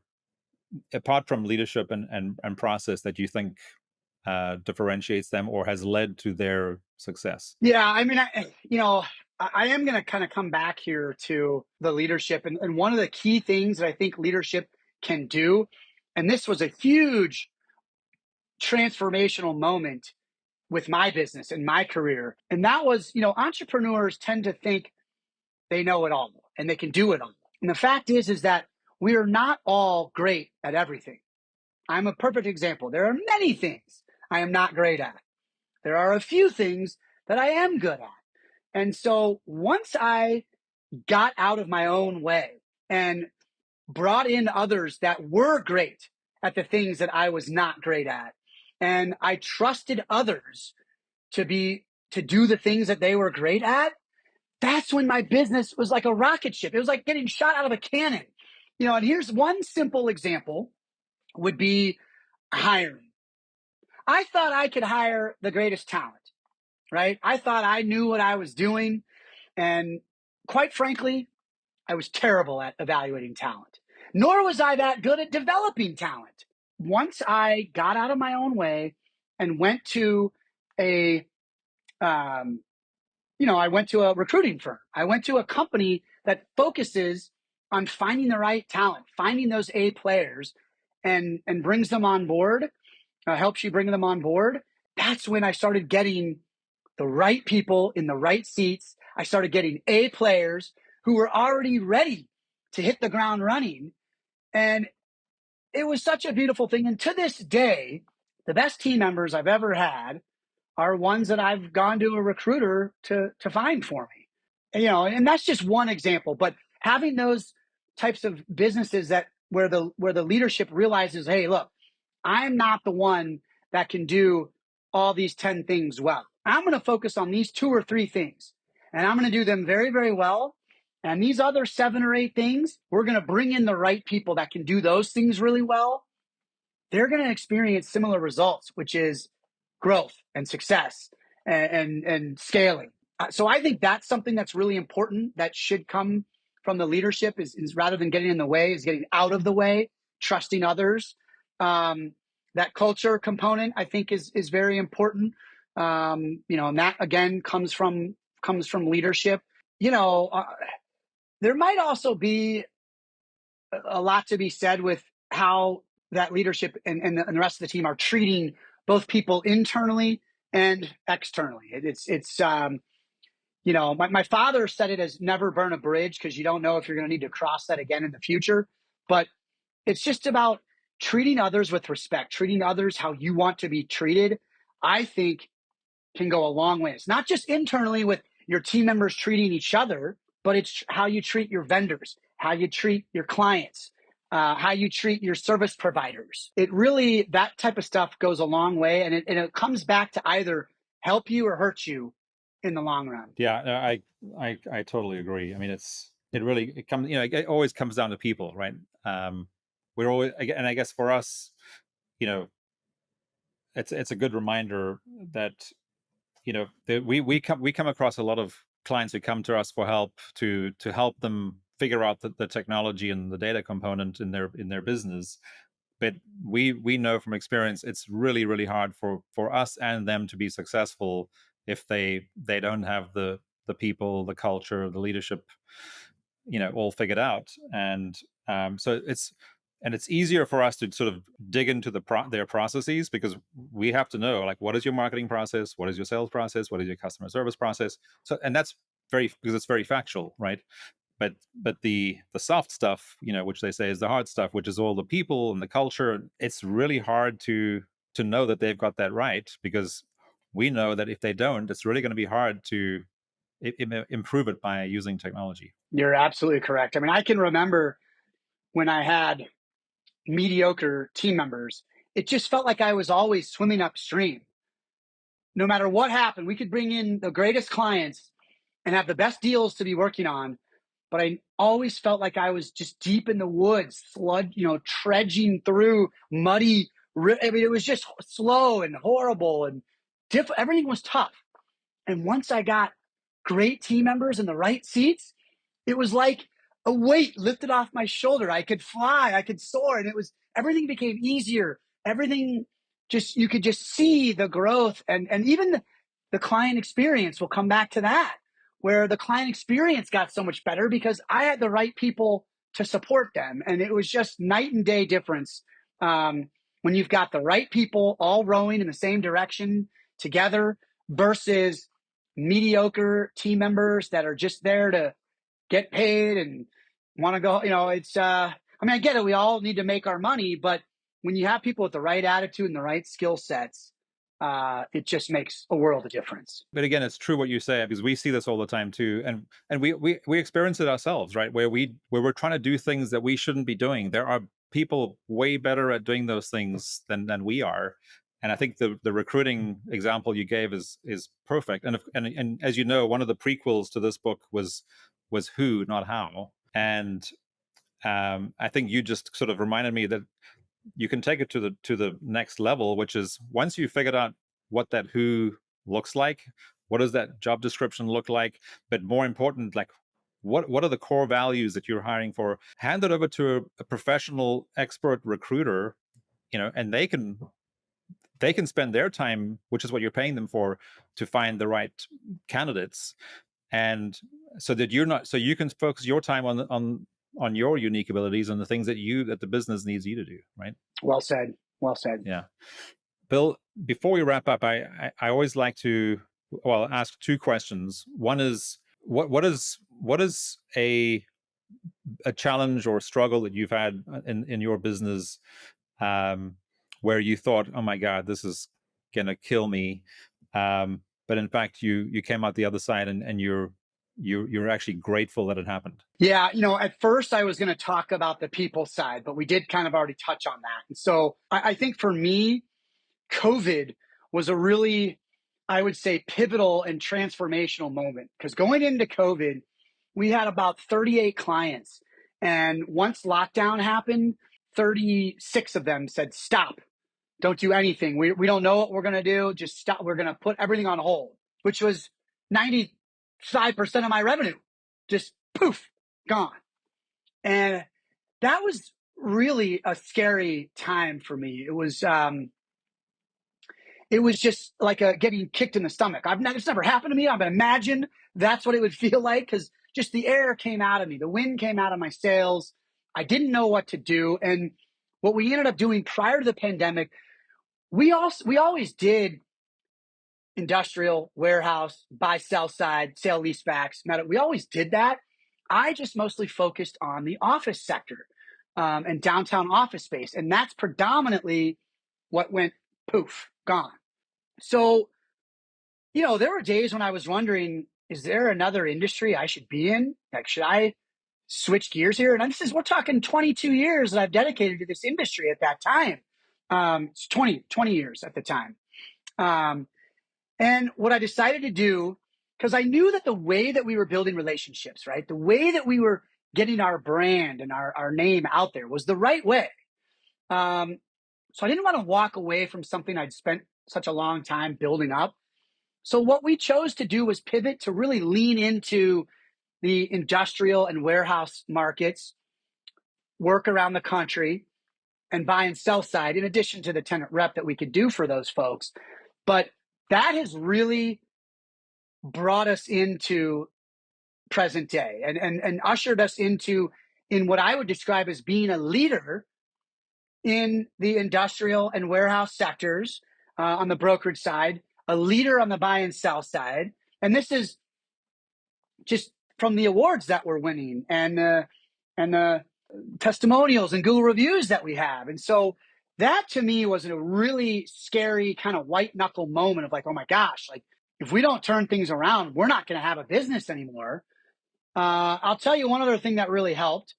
apart from leadership and process that you think differentiates them or has led to their success? Yeah, I mean, I am going to kind of come back here to the leadership. And one of the key things that I think leadership can do, and this was a huge transformational moment with my business and my career. And that was, entrepreneurs tend to think they know it all and they can do it all. And the fact is that we are not all great at everything. I'm a perfect example. There are many things I am not great at. There are a few things that I am good at. And so once I got out of my own way and brought in others that were great at the things that I was not great at, and I trusted others to do the things that they were great at, that's when my business was like a rocket ship. It was like getting shot out of a cannon. And here's one simple example would be hiring. I thought I could hire the greatest talent, right? I thought I knew what I was doing. And quite frankly, I was terrible at evaluating talent, nor was I that good at developing talent. Once I got out of my own way and went to I went to a recruiting firm. I went to a company that focuses on finding the right talent, finding those A players, and brings them on board, helps you bring them on board. That's when I started getting the right people in the right seats. I started getting A players who were already ready to hit the ground running. And it was such a beautiful thing. And to this day, the best team members I've ever had are ones that I've gone to a recruiter to find for me. And that's just one example. But having those types of businesses where the leadership realizes, hey, look, I'm not the one that can do all these 10 things well. I'm going to focus on these 2 or 3 things, and I'm going to do them very, very well. And these other 7 or 8 things, we're going to bring in the right people that can do those things really well. They're going to experience similar results, which is growth and success and scaling. So I think that's something that's really important that should come from the leadership is rather than getting in the way, is getting out of the way, trusting others. That culture component, I think, is very important. And that again comes from leadership. there might also be a lot to be said with how that leadership and the rest of the team are treating both people internally and externally. My father said it as never burn a bridge, because you don't know if you're going to need to cross that again in the future. But it's just about treating others with respect, treating others how you want to be treated, I think can go a long way. It's not just internally with your team members treating each other, but it's how you treat your vendors, how you treat your clients, how you treat your service providers. It really, that type of stuff goes a long way, and it comes back to either help you or hurt you in the long run. Yeah, I totally agree. I mean, it always comes down to people, right? We're always, and I guess for us, it's a good reminder that we come across a lot of clients who come to us for help to help them figure out the technology and the data component in their business. But we know from experience it's really, really hard for us and them to be successful if they don't have the people, the culture, the leadership, all figured out. And so it's easier for us to sort of dig into their processes, because we have to know, like, what is your marketing process, what is your sales process, what is your customer service process. So, and that's because it's very factual, right? But the soft stuff, which they say is the hard stuff, which is all the people and the culture, it's really hard to know that they've got that right, because we know that if they don't, it's really going to be hard to improve it by using technology. You're absolutely correct. I mean, I can remember when I had mediocre team members, it just felt like I was always swimming upstream. No matter what happened, we could bring in the greatest clients and have the best deals to be working on, but I always felt like I was just deep in the woods, trudging through muddy. I mean, it was just slow and horrible and everything was tough. And once I got great team members in the right seats, it was like a weight lifted off my shoulder. I could fly, I could soar, and everything became easier. Everything you could just see the growth, and even the client experience will come back to that, where the client experience got so much better because I had the right people to support them. And it was just night and day difference when you've got the right people all rowing in the same direction together versus mediocre team members that are just there to get paid and want to go. I get it. We all need to make our money, but when you have people with the right attitude and the right skill sets, it just makes a world of difference. But again, it's true what you say, because we see this all the time too, and we experience it ourselves, right? Where we're trying to do things that we shouldn't be doing. There are people way better at doing those things than we are. And I think the recruiting example you gave is perfect. And as you know, one of the prequels to this book was who, not how. And I think you just sort of reminded me that you can take it to the next level, which is, once you figured out what that who looks like, what does that job description look like, but more important, like, what are the core values that you're hiring for? Hand it over to a professional expert recruiter, and they can spend their time, which is what you're paying them for, to find the right candidates. And so that you can focus your time on your unique abilities and the things that the business needs you to do, right? Well said. Yeah. Bill, before we wrap up, I always like to ask two questions. One is, what is a challenge or struggle that you've had in your business, where you thought, oh my God, this is gonna kill me, but in fact you came out the other side, and you're actually grateful that it happened? Yeah, at first I was going to talk about the people side, but we did kind of already touch on that. And so I think for me, COVID was a really, I would say, pivotal and transformational moment, because going into COVID, we had about 38 clients. And once lockdown happened, 36 of them said, stop, don't do anything. We don't know what we're going to do. Just stop. We're going to put everything on hold, which was 95% of my revenue. Just poof, gone. And that was really a scary time for me. it was just like getting kicked in the stomach. It's never happened to me. I've imagined that's what it would feel like, because just the air came out of me. The wind came out of my sails. I didn't know what to do. And what we ended up doing prior to the pandemic, we always did industrial, warehouse, buy, sell side, sale leasebacks. We always did that. I just mostly focused on the office sector and downtown office space. And that's predominantly what went poof, gone. So, there were days when I was wondering, is there another industry I should be in? Like, should I switch gears here? And we're talking 22 years that I've dedicated to this industry at that time. It's 20 years at the time. And what I decided to do, because I knew that the way that we were building relationships, right, the way that we were getting our brand and our name out there was the right way. So I didn't want to walk away from something I'd spent such a long time building up. So what we chose to do was pivot to really lean into the industrial and warehouse markets, work around the country, and buy and sell side, in addition to the tenant rep that we could do for those folks. But that has really brought us into present day and ushered us in what I would describe as being a leader in the industrial and warehouse sectors on the brokerage side, a leader on the buy and sell side. And this is just from the awards that we're winning and the testimonials and Google reviews that we have. And so that to me was a really scary kind of white knuckle moment of like, oh my gosh, like if we don't turn things around, we're not going to have a business anymore. I'll tell you one other thing that really helped.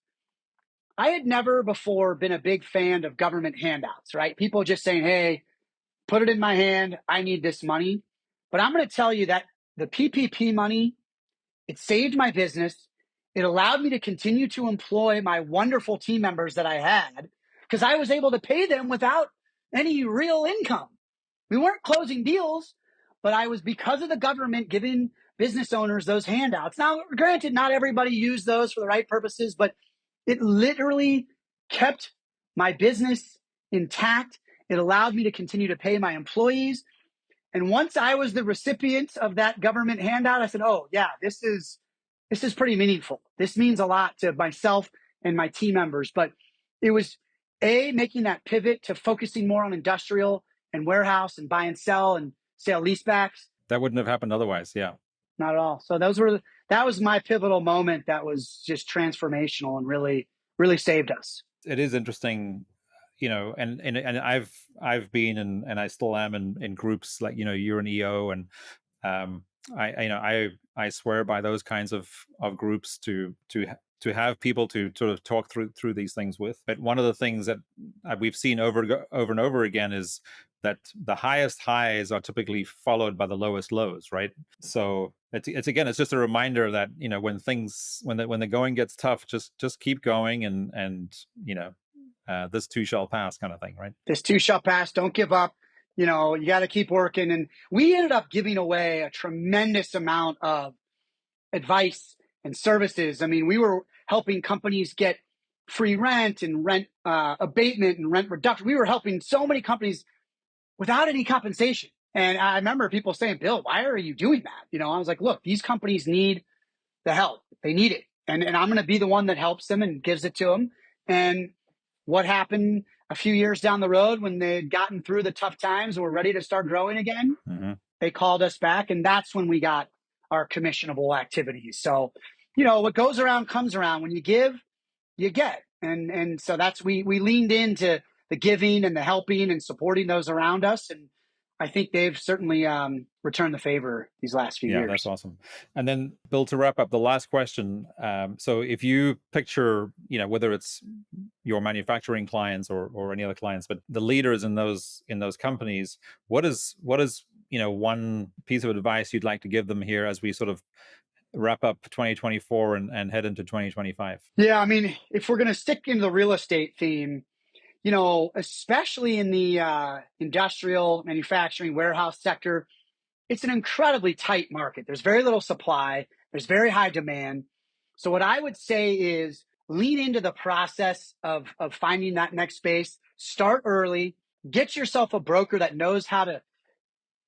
I had never before been a big fan of government handouts, right? People just saying, hey, put it in my hand. I need this money. But I'm going to tell you that the PPP money, it saved my business. It allowed me to continue to employ my wonderful team members that I had because I was able to pay them without any real income. We weren't closing deals, but I was, because of the government giving business owners those handouts. Now, granted, not everybody used those for the right purposes, but it literally kept my business intact. It allowed me to continue to pay my employees. And once I was the recipient of that government handout, I said, oh, yeah, this is pretty meaningful. This means a lot to myself and my team members. But it was, making that pivot to focusing more on industrial and warehouse and buy and sell and sale leasebacks. That wouldn't have happened otherwise. Yeah. Not at all. So that was my pivotal moment. That was just transformational and really, really saved us. It is interesting, and I've been and I still am in groups like, you're an EO, and I swear by those kinds of groups to have people to sort of talk through these things with. But one of the things that we've seen over and over again is that the highest highs are typically followed by the lowest lows, right? So it's just a reminder that when the going gets tough, just keep going and this too shall pass, kind of thing, right? This too shall pass. Don't give up. You got to keep working. And we ended up giving away a tremendous amount of advice and services. I mean, we were helping companies get free rent and rent abatement and rent reduction. We were helping so many companies without any compensation. And I remember people saying, Bill, why are you doing that? I was like, look, these companies need the help. They need it. And I'm going to be the one that helps them and gives it to them. And what happened a few years down the road when they'd gotten through the tough times and were ready to start growing again, they called us back. And that's when we got our commissionable activities. So, what goes around comes around. When you give, you get. And so we leaned into the giving and the helping and supporting those around us. And I think they've certainly returned the favor these last few years. Yeah, that's awesome. And then, Bill, to wrap up, the last question. So if you picture, whether it's your manufacturing clients or any other clients, but the leaders in those companies, what is one piece of advice you'd like to give them here as we sort of wrap up 2024 and head into 2025? Yeah, I mean, if we're going to stick in the real estate theme, especially in the industrial, manufacturing, warehouse sector, it's an incredibly tight market. There's very little supply. There's very high demand. So what I would say is lean into the process of finding that next space. Start early. Get yourself a broker that knows how to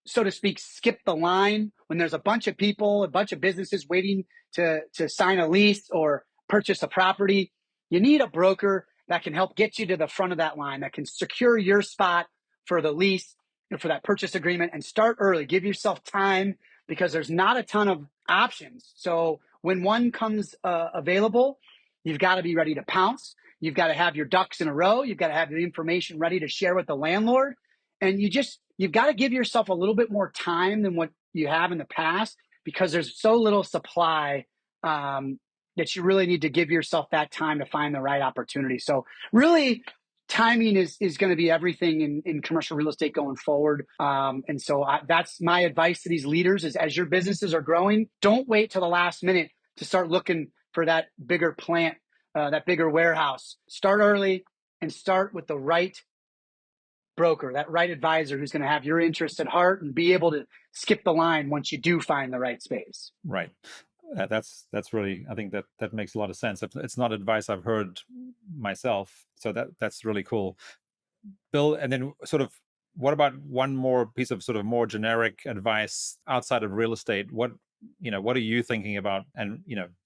so to speak, skip the line when there's a bunch of people, a bunch of businesses waiting to sign a lease or purchase a property. You need a broker that can help get you to the front of that line, that can secure your spot for the lease and for that purchase agreement, and start early. Give yourself time, because there's not a ton of options. So when one comes available, you've got to be ready to pounce. You've got to have your ducks in a row. You've got to have the information ready to share with the landlord. And you've got to give yourself a little bit more time than what you have in the past, because there's so little supply that you really need to give yourself that time to find the right opportunity. So really, timing is going to be everything in commercial real estate going forward. And so that's my advice to these leaders is, as your businesses are growing, don't wait till the last minute to start looking for that bigger plant, that bigger warehouse. Start early and start with the right broker, that right advisor who's going to have your interest at heart and be able to skip the line once you do find the right space. Right. That's really, I think that makes a lot of sense. It's not advice I've heard myself, so that's really cool, Bill. And then sort of, what about one more piece of sort of more generic advice outside of real estate? What are you thinking about? And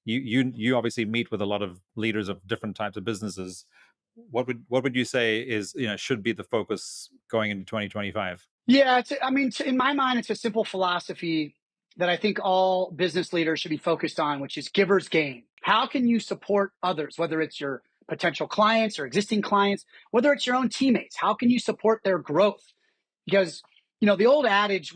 you obviously meet with a lot of leaders of different types of businesses. What would you say is should be the focus going into 2025? Yeah, in my mind, it's a simple philosophy that I think all business leaders should be focused on, which is givers gain. How can you support others, whether it's your potential clients or existing clients, whether it's your own teammates? How can you support their growth? Because, the old adage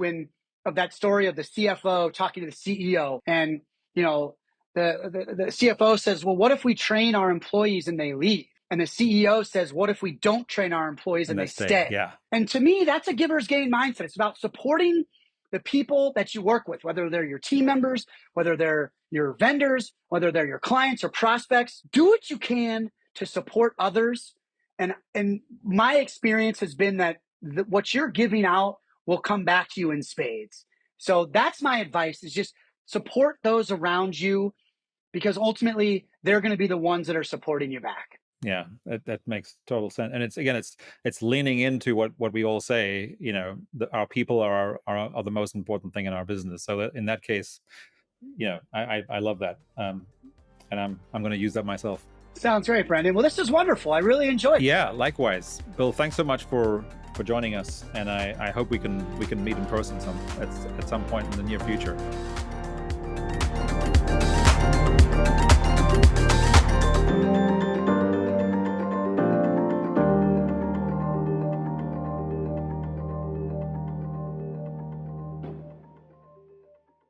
of that story of the CFO talking to the CEO, and, the CFO says, well, what if we train our employees and they leave? And the CEO says, what if we don't train our employees and they stay? Yeah. And to me, that's a giver's gain mindset. It's about supporting the people that you work with, whether they're your team members, whether they're your vendors, whether they're your clients or prospects. Do what you can to support others. And my experience has been that what you're giving out will come back to you in spades. So that's my advice, is just support those around you, because ultimately they're going to be the ones that are supporting you back. Yeah, that makes total sense. And it's leaning into what we all say, our people are the most important thing in our business. So in that case, I love that. And I'm going to use that myself. Sounds great, Brendon. Well, this is wonderful. I really enjoyed it. Yeah, likewise. Bill, thanks so much for joining us. And I hope we can meet in person at some point in the near future.